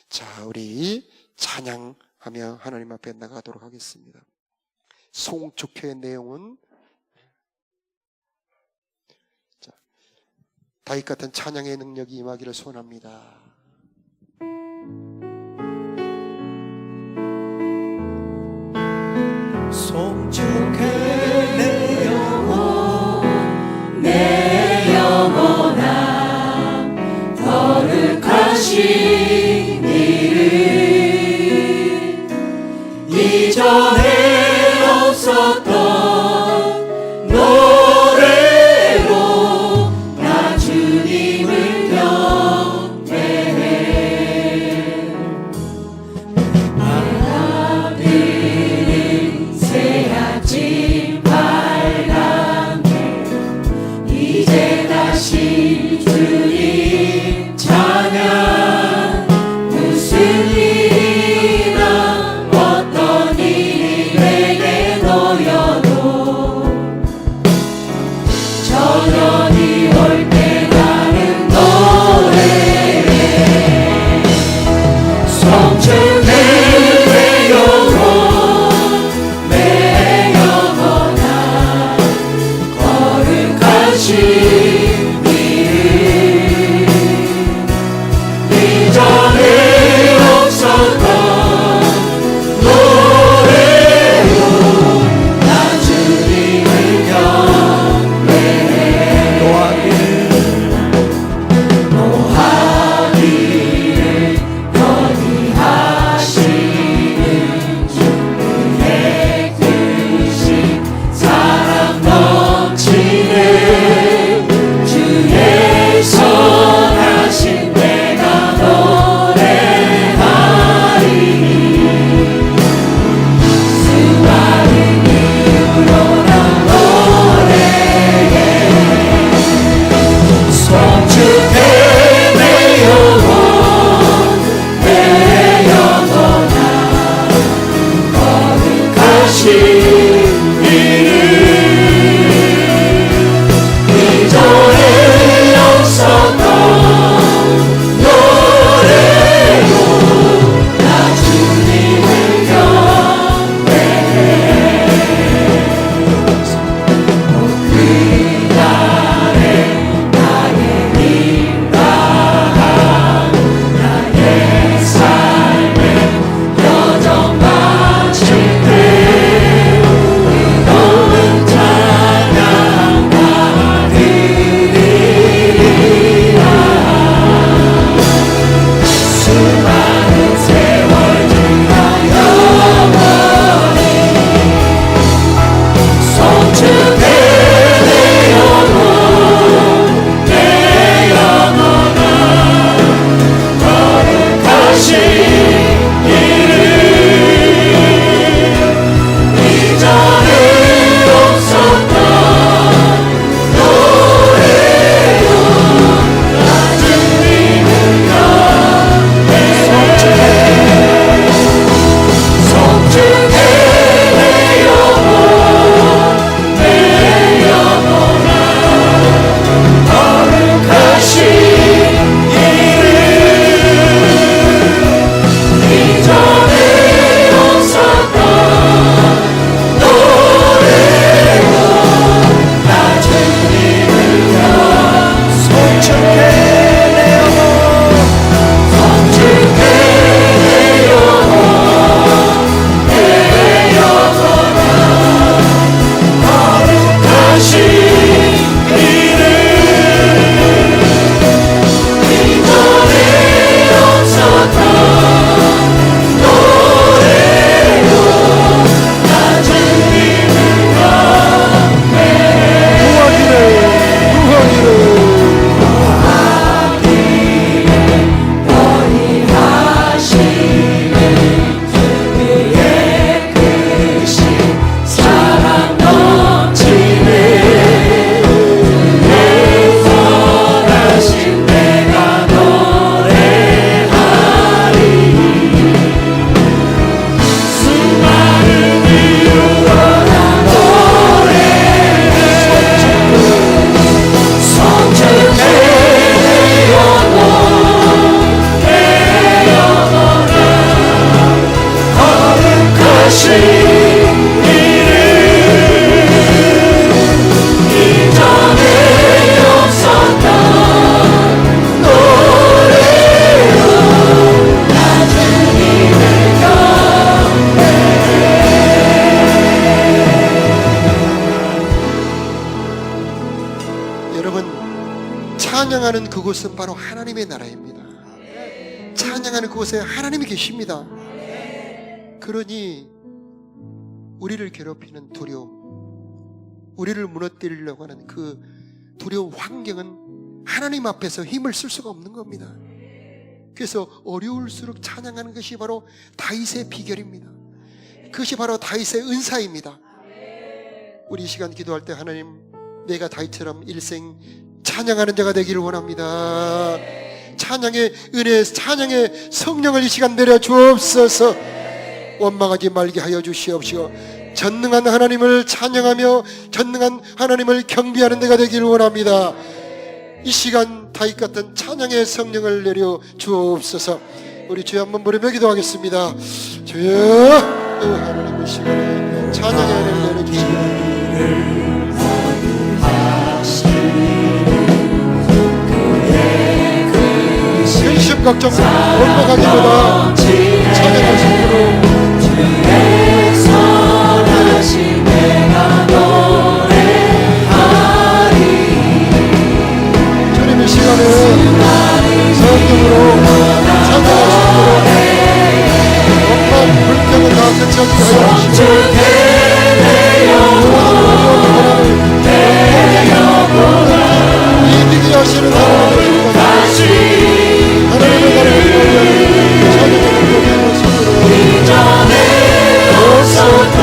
자, 우리 찬양하며 하나님 앞에 나가도록 하겠습니다. 송축회의 내용은 다윗 같은 찬양의 능력이 임하기를 소원합니다. 송축해 내 영혼, 내 영혼아 거룩하신 이름, 이전에 없었던 노래로 나 주님을 경배하리. 찬양하는 그곳은 바로 하나님의 나라입니다. 찬양하는 그곳에 하나님이 계십니다. 그러니 우리를 괴롭히는 두려움, 우리를 무너뜨리려고 하는 그 두려운 환경은 하나님 앞에서 힘을 쓸 수가 없는 겁니다. 그래서 어려울수록 찬양하는 것이 바로 다윗의 비결입니다. 그것이 바로 다윗의 은사입니다. 우리 이 시간 기도할 때 하나님, 내가 다윗처럼 일생 찬양하는 자가 되기를 원합니다. 찬양의 은혜, 찬양의 성령을 이 시간 내려 주옵소서. 원망하지 말게 하여 주시옵시고 전능한 하나님을 찬양하며 전능한 하나님을 경배하는 데가 되기를 원합니다. 이 시간 다윗 같은 찬양의 성령을 내려 주옵소서. 우리 주여 한번 부르며 기도하겠습니다. 주여, 하나님 이 시간에 찬양의 은혜를 내려주시옵소서. 근심 걱정 원망하기보다 찬양할 수 있도록 주님 이 시간에 성령으로 찬양할 수 있도록 원망 불평은 다 끝까지 하여 주시고 이기게 하시는 하나님의 하나님의 나라를 찬양하는 모습으로 이전에 없었던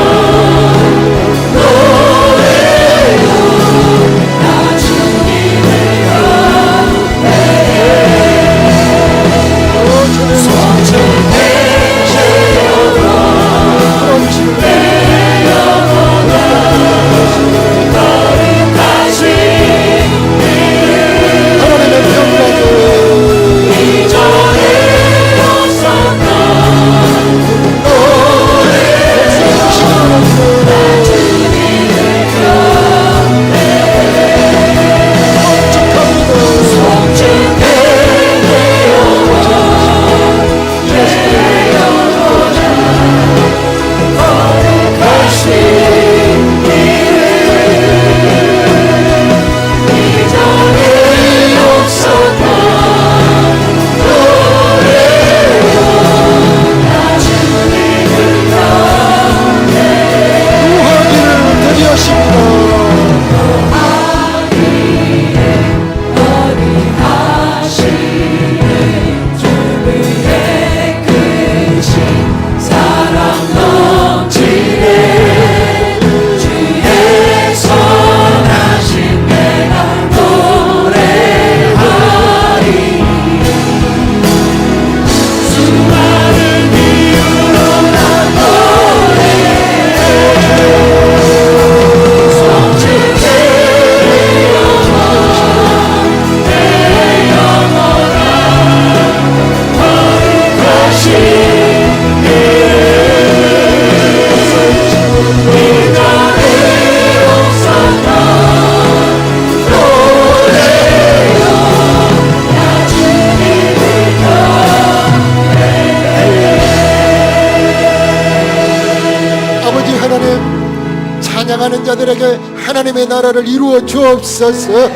찬양하는 자들에게 하나님의 나라를 이루어 주옵소서.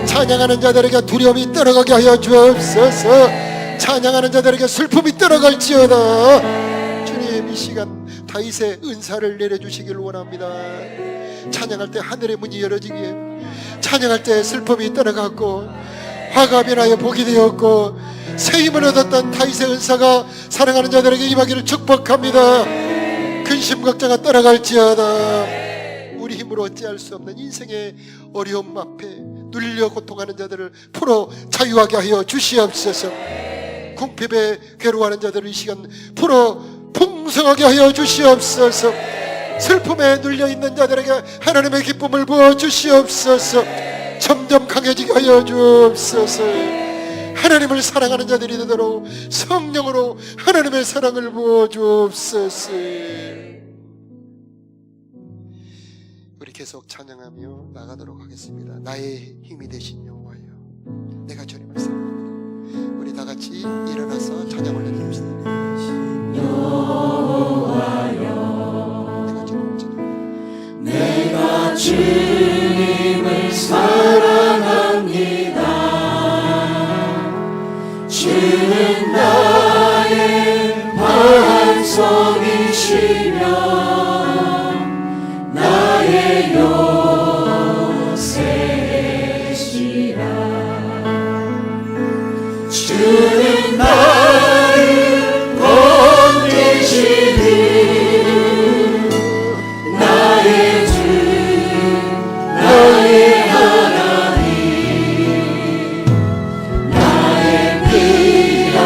찬양하는 자들에게 두려움이 떠나가게 하여 주옵소서. 찬양하는 자들에게 슬픔이 떠나갈지어다. 주님 이 시간 다윗의 은사를 내려주시길 원합니다. 찬양할 때 하늘의 문이 열어지기에, 찬양할 때 슬픔이 떠나갔고 화가 변하여 복이 되었고 새 힘을 얻었던 다윗의 은사가 사랑하는 자들에게 임하기를 축복합니다. 근심 걱정가 떠나갈지어다. 우리 힘으로 어찌할 수 없는 인생의 어려움 앞에 눌려 고통하는 자들을 풀어 자유하게 하여 주시옵소서. 궁핍에 괴로워하는 자들을 이 시간 풀어 풍성하게 하여 주시옵소서. 슬픔에 눌려있는 자들에게 하나님의 기쁨을 부어 주시옵소서. 점점 강해지게 하여 주옵소서. 하나님을 사랑하는 자들이 되도록 성령으로 하나님의 사랑을 부어 주옵소서. 우리 계속 찬양하며 나가도록 하겠습니다. 나의 힘이 되신 여호와여, 내가 주님을 사랑합니다. 우리 다 같이 일어나서 찬양 올려드립시다. 여호와여, 내가 주님을 사랑합니다. 주는 나의 반석이시며 나의 요새시라. 주는 나를 건지시는 나의 주 나의 하나님 나의 피가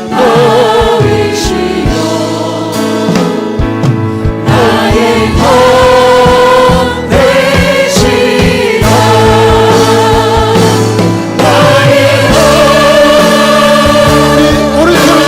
너이시여 나의 것 되시라. 나의 오른손을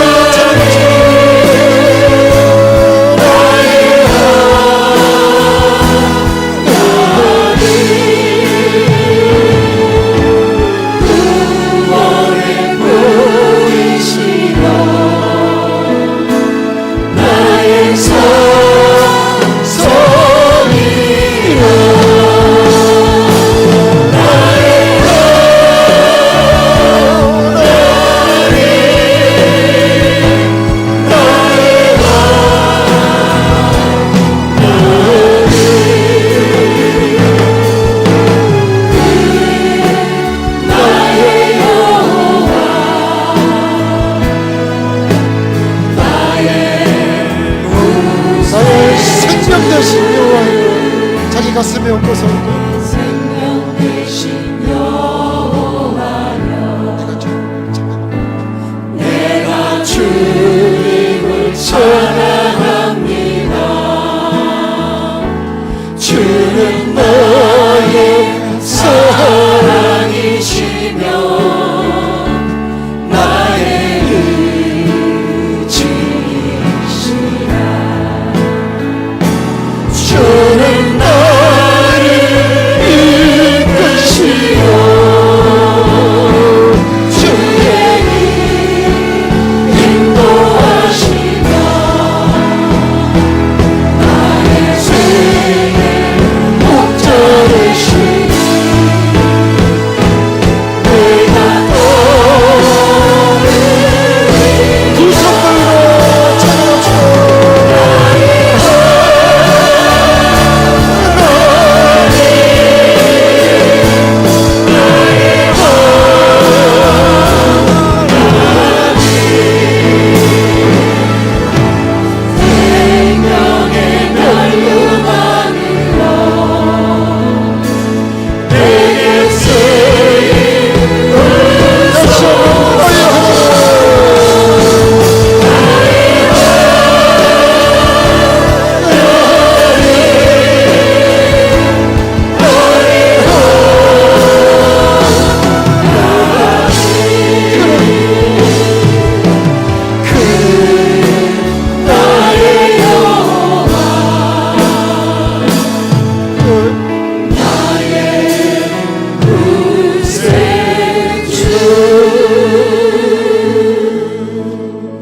생명 되신 여호와여, 자기 가슴에 얹고서 생명 되신 여호와여 내가 주님을 찬양합니다. 주는 너의 사랑이시며 나의 의지시라. 주는 나를 이끄시오 주의 인도하시며 나의 생의 목자이시니 내가 너를 두 손들로 찬양합시다. 생명의 날로만으로 내게 쓰인 나의 여호와 나의 구세주.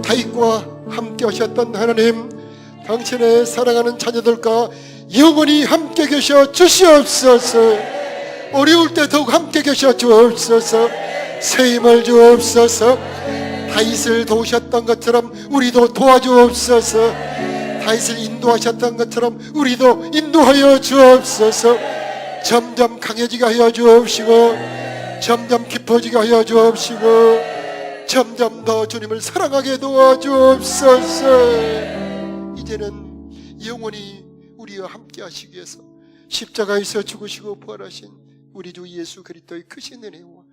다윗과 함께 하셨던 하나님, 당신의 사랑하는 자녀들과 영원히 함께 계셔 주시옵소서. 어려울 때 더욱 함께 계셔 주옵소서. 새 힘을 주옵소서. 다윗을 도우셨던 것처럼 우리도 도와주옵소서. 다윗을 인도하셨던 것처럼 우리도 인도하여 주옵소서. 점점 강해지게 하여 주옵시고 점점 깊어지게 하여 주옵시고 점점 더 주님을 사랑하게 도와주옵소서. 이제는 영원히 우리와 함께 하시기 위해서 십자가에서 죽으시고 부활하신 우리 주 예수 그리스도의 크신 은혜와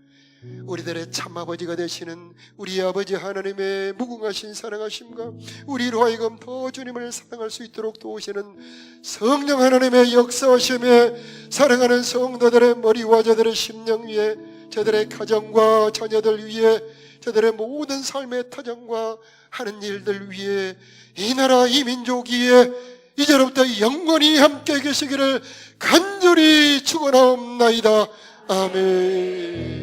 우리들의 참아버지가 되시는 우리 아버지 하나님의 무궁하신 사랑하심과 우리로 하여금 더 주님을 사랑할 수 있도록 도우시는 성령 하나님의 역사하심에 사랑하는 성도들의 머리와 저들의 심령 위에 저들의 가정과 자녀들 위에 저들의 모든 삶의 터전과 하는 일들 위에 이 나라 이 민족 위에 이제로부터 영원히 함께 계시기를 간절히 축원하옵나이다. 아멘.